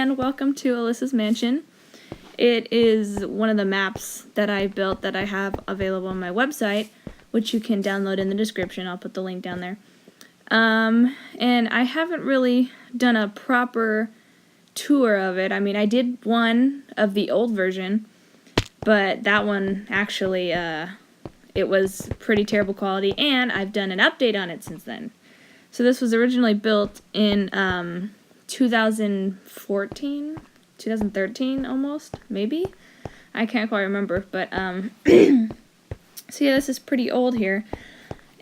and welcome to Alyssa's mansion. It is one of the maps that I built that I have available on my website, which you can download in the description. I'll put the link down there. And I haven't really done a proper tour of it. I mean, I did one of the old version, but that one actually, it was pretty terrible quality, and I've done an update on it since then. So this was originally built in 2014, 2013 almost, maybe? I can't quite remember, but so yeah, this is pretty old here,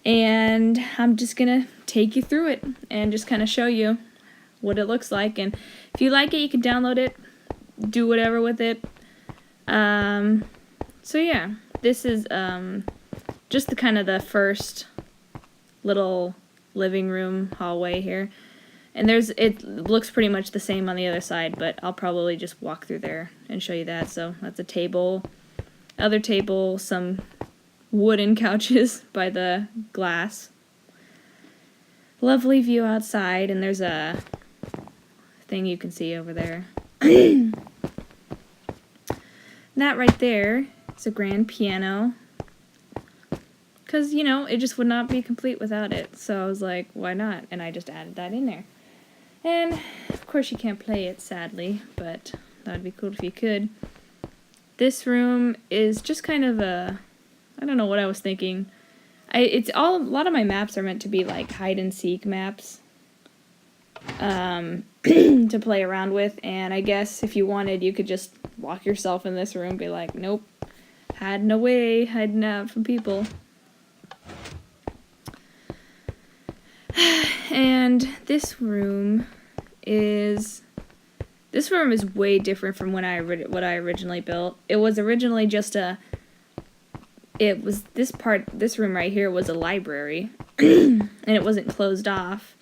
and I'm just gonna take you through it and just kind of show you what it looks like, and if you like it, you can download it, do whatever with it. So yeah, this is just the kind of the first little living room hallway here, and it looks pretty much the same on the other side, but I'll probably just walk through there and show you that. So that's a table, other table, some wooden couches by the glass, lovely view outside, and there's a thing you can see over there. That right there is a grand piano, because, you know, it just would not be complete without it. So I was like, why not? And I just added that in there. And, of course, you can't play it, sadly, but that would be cool if you could. This room is just kind of a, I don't know what I was thinking. A lot of my maps are meant to be like hide-and-seek maps to play around with. And I guess if you wanted, you could just lock yourself in this room and be like, nope, hiding away, hiding out from people. And this room is way different from what I originally built. It was originally just this room right here was a library, and it wasn't closed off.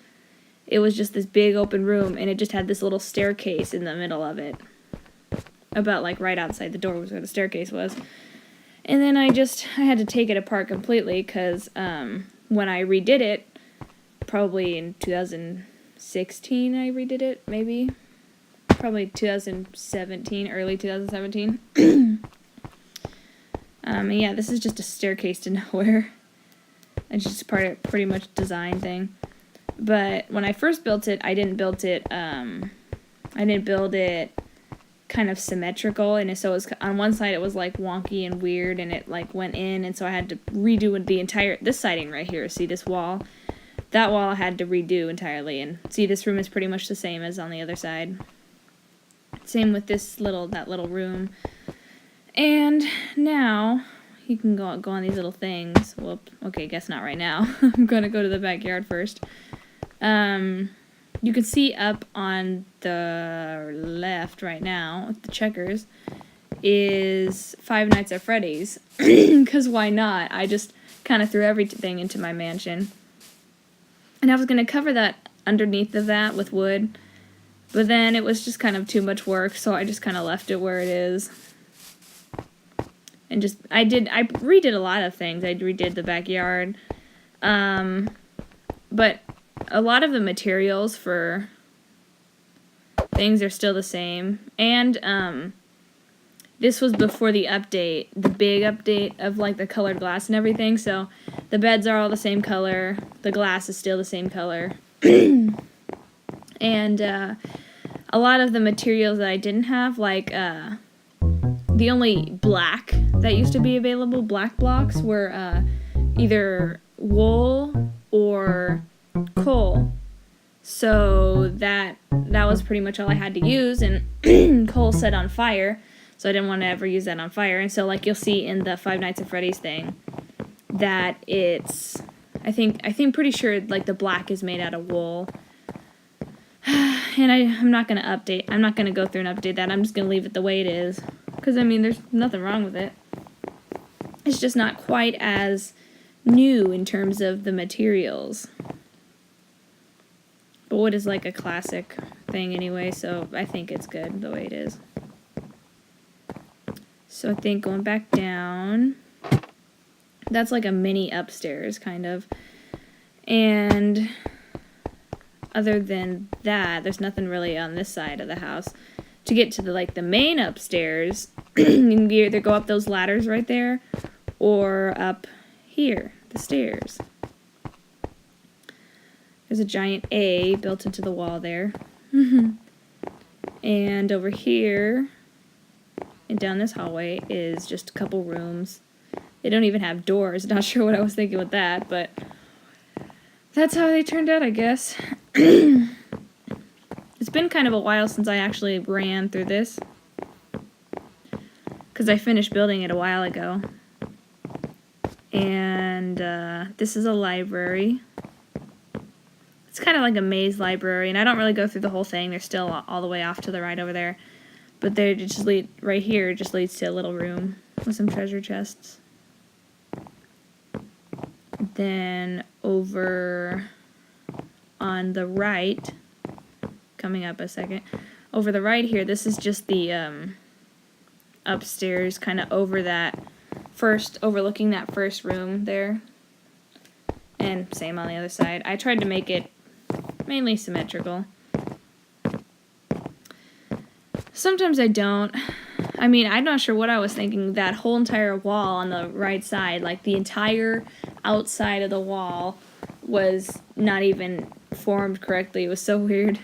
It was just this big open room, and it just had this little staircase in the middle of it, about like right outside the door was where the staircase was. And then I had to take it apart completely, because when I redid it, probably in 2016 I redid it, maybe. Probably 2017, early 2017. And yeah, this is just a staircase to nowhere. It's just pretty much design thing. But when I first built it, I didn't build it kind of symmetrical, and so it was, on one side it was like wonky and weird, and it like went in, and so I had to redo the entire, this siding right here, see this wall? That wall I had to redo entirely, and see, this room is pretty much the same as on the other side. Same with that little room. And now, you can go on these little things. Whoop, okay, guess not right now. I'm gonna go to the backyard first. You can see up on the left right now, with the checkers, is Five Nights at Freddy's. Because why not? I just kind of threw everything into my mansion. And I was going to cover that underneath of that with wood, but then it was just kind of too much work, so I just kind of left it where it is. And I redid a lot of things. I redid the backyard. But a lot of the materials for things are still the same. And this was before the update, the big update of like the colored glass and everything. So the beds are all the same color. The glass is still the same color. And a lot of the materials that I didn't have, like the only black that used to be available, black blocks, were either wool or coal. So that was pretty much all I had to use, and coal set on fire, so I didn't want to ever use that on fire. And so, like, you'll see in the Five Nights at Freddy's thing that it's, I think pretty sure like the black is made out of wool. And I'm not gonna go through and update that. I'm just gonna leave it the way it is, because I mean, there's nothing wrong with it. It's just not quite as new in terms of the materials. But wood is like a classic thing anyway, so I think it's good the way it is. So I think going back down, that's like a mini upstairs, kind of. And other than that, there's nothing really on this side of the house. To get to the main upstairs, you can either go up those ladders right there, or up here, the stairs. There's a giant A built into the wall there. And over here, and down this hallway, is just a couple rooms. They don't even have doors. Not sure what I was thinking with that, but that's how they turned out, I guess. It's been kind of a while since I actually ran through this, because I finished building it a while ago. And this is a library. It's kind of like a maze library, and I don't really go through the whole thing. They're still all the way off to the right over there. But they just lead right here. Just leads to a little room with some treasure chests. Then over on the right, coming up a second, over the right here, this is just the upstairs, kind of over that first, overlooking that first room there. And same on the other side. I tried to make it mainly symmetrical. Sometimes I don't. I mean, I'm not sure what I was thinking. That whole entire wall on the right side, like the entire outside of the wall, was not even formed correctly. It was so weird.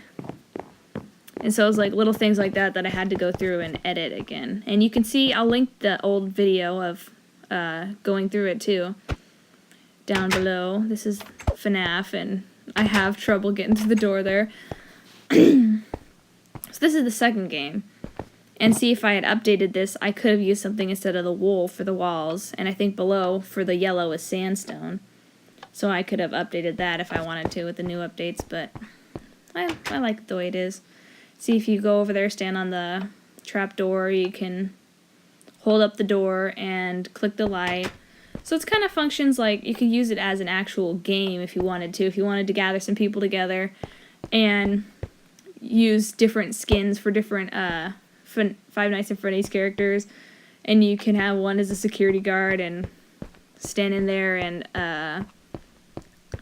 And so it was like little things like that I had to go through and edit again. And you can see, I'll link the old video of going through it too down below. This is FNAF, and I have trouble getting to the door there. So this is the second game. And see, if I had updated this, I could have used something instead of the wool for the walls. And I think below, for the yellow, is sandstone. So I could have updated that if I wanted to with the new updates, but I like it the way it is. See, if you go over there, stand on the trap door, you can hold up the door and click the light. So it's kind of functions like you could use it as an actual game if you wanted to. If you wanted to gather some people together and use different skins for different Five Nights at Freddy's characters, and you can have one as a security guard and stand in there and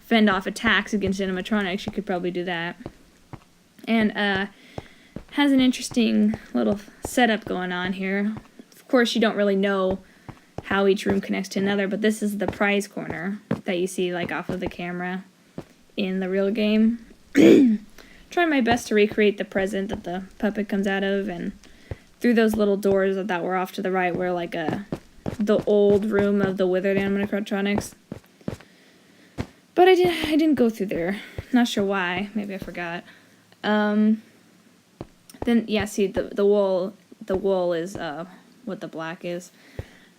fend off attacks against animatronics. You could probably do that. And has an interesting little setup going on here. Of course, you don't really know how each room connects to another, but this is the prize corner that you see like off of the camera in the real game. Try my best to recreate the present that the puppet comes out of, and through those little doors that were off to the right were like the old room of the withered animatronics. But I didn't go through there. Not sure why. Maybe I forgot. Then yeah, see the wool is what the black is.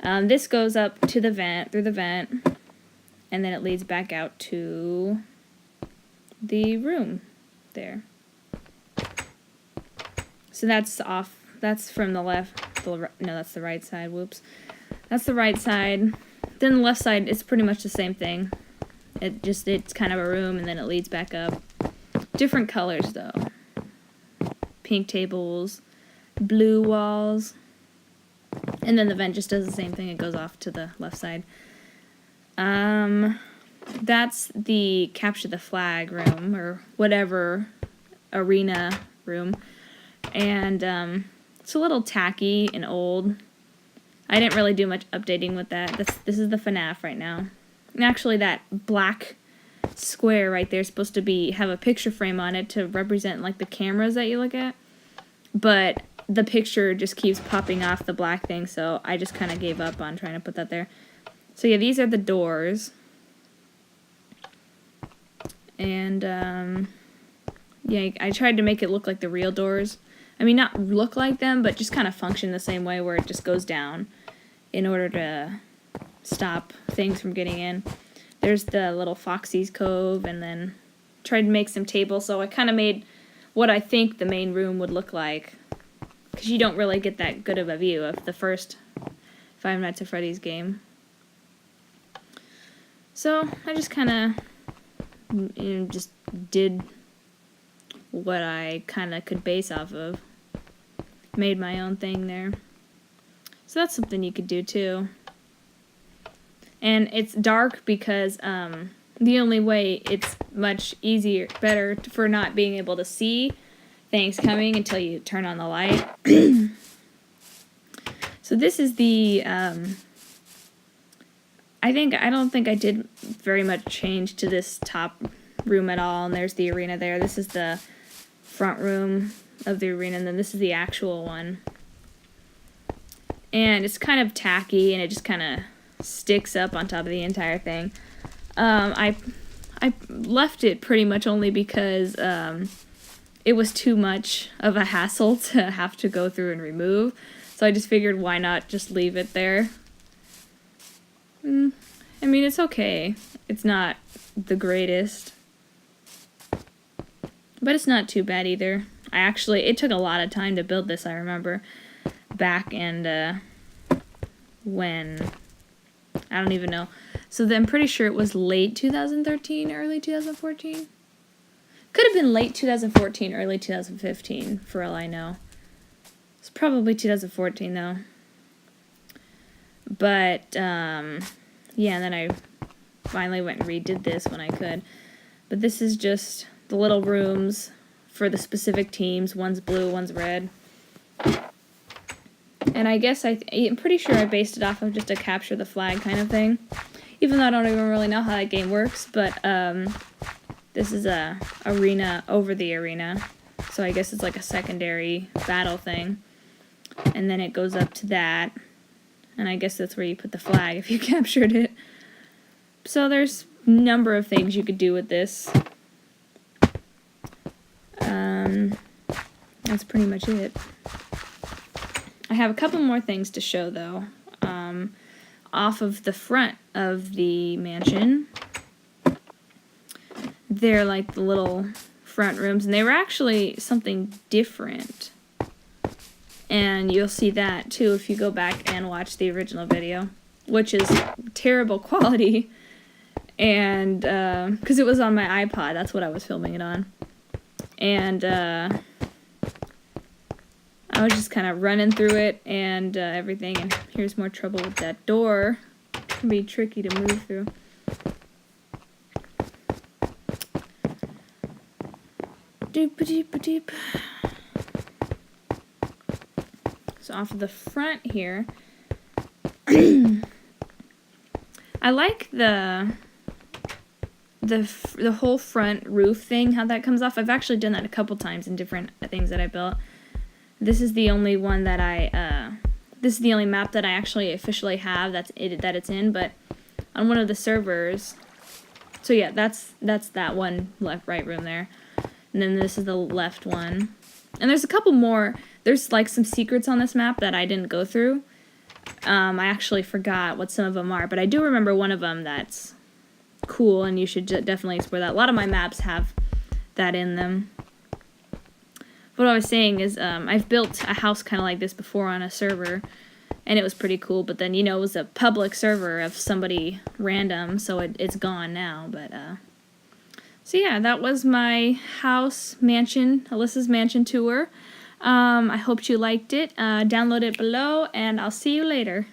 This goes up to the vent, through the vent, and then it leads back out to the room there. So that's off. That's from the left. No, that's the right side. Whoops. That's the right side. Then the left side is pretty much the same thing. It's kind of a room, and then it leads back up. Different colors though. Pink tables, blue walls, and then the vent just does the same thing. It goes off to the left side. That's the capture the flag room, or whatever arena room, and it's a little tacky and old. I didn't really do much updating with that. This is the FNAF right now. And actually, that black square right there is supposed to have a picture frame on it to represent like the cameras that you look at, but the picture just keeps popping off the black thing, so I just kind of gave up on trying to put that there. So yeah, these are the doors, and yeah, I tried to make it look like the real doors. I mean, not look like them, but just kind of function the same way, where it just goes down in order to stop things from getting in. There's the little Foxy's Cove, and then tried to make some tables, so I kind of made what I think the main room would look like, because you don't really get that good of a view of the first Five Nights at Freddy's game. So I just kind of just did what I kind of could base off of. Made my own thing there. So that's something you could do too. And it's dark because the only way it's much easier, better for not being able to see things coming until you turn on the light. So this is the, I don't think I did very much change to this top room at all, and there's the arena there. This is the front room of the arena, and then this is the actual one. And it's kind of tacky, and it just kind of sticks up on top of the entire thing. I left it pretty much only because it was too much of a hassle to have to go through and remove. So I just figured, why not just leave it there? I mean, it's okay. It's not the greatest. But it's not too bad either. It took a lot of time to build this, I remember. Back and, when... I don't even know. So I'm pretty sure it was late 2013, early 2014. Could have been late 2014, early 2015, for all I know. It's probably 2014, though. But, yeah, and then I finally went and redid this when I could. But this is just the little rooms for the specific teams. One's blue, one's red. And I guess I'm pretty sure I based it off of just a capture the flag kind of thing. Even though I don't even really know how that game works. But, this is a arena over the arena. So I guess it's like a secondary battle thing. And then it goes up to that. And I guess that's where you put the flag if you captured it. So there's a number of things you could do with this. That's pretty much it. I have a couple more things to show, though. Off of the front of the mansion. They're like the little front rooms, and they were actually something different. And you'll see that, too, if you go back and watch the original video, which is terrible quality. And, because it was on my iPod, that's what I was filming it on. And, I was just kind of running through it and everything, and here's more trouble with that door. It can be tricky to move through. Doop-a-doop-a-doop. So off of the front here, I like the whole front roof thing, how that comes off. I've actually done that a couple times in different things that I built. This is the only one that this is the only map that I actually officially have that it's in, but on one of the servers, so yeah, that's that one right room there. And then this is the left one. And there's a couple more. There's like some secrets on this map that I didn't go through. I actually forgot what some of them are, but I do remember one of them that's cool, and you should definitely explore that. A lot of my maps have that in them. What I was saying is, I've built a house kind of like this before on a server, and it was pretty cool, but then, it was a public server of somebody random, so it's gone now, but, so yeah, that was my Alyssa's mansion tour. I hope you liked it. Download it below, and I'll see you later.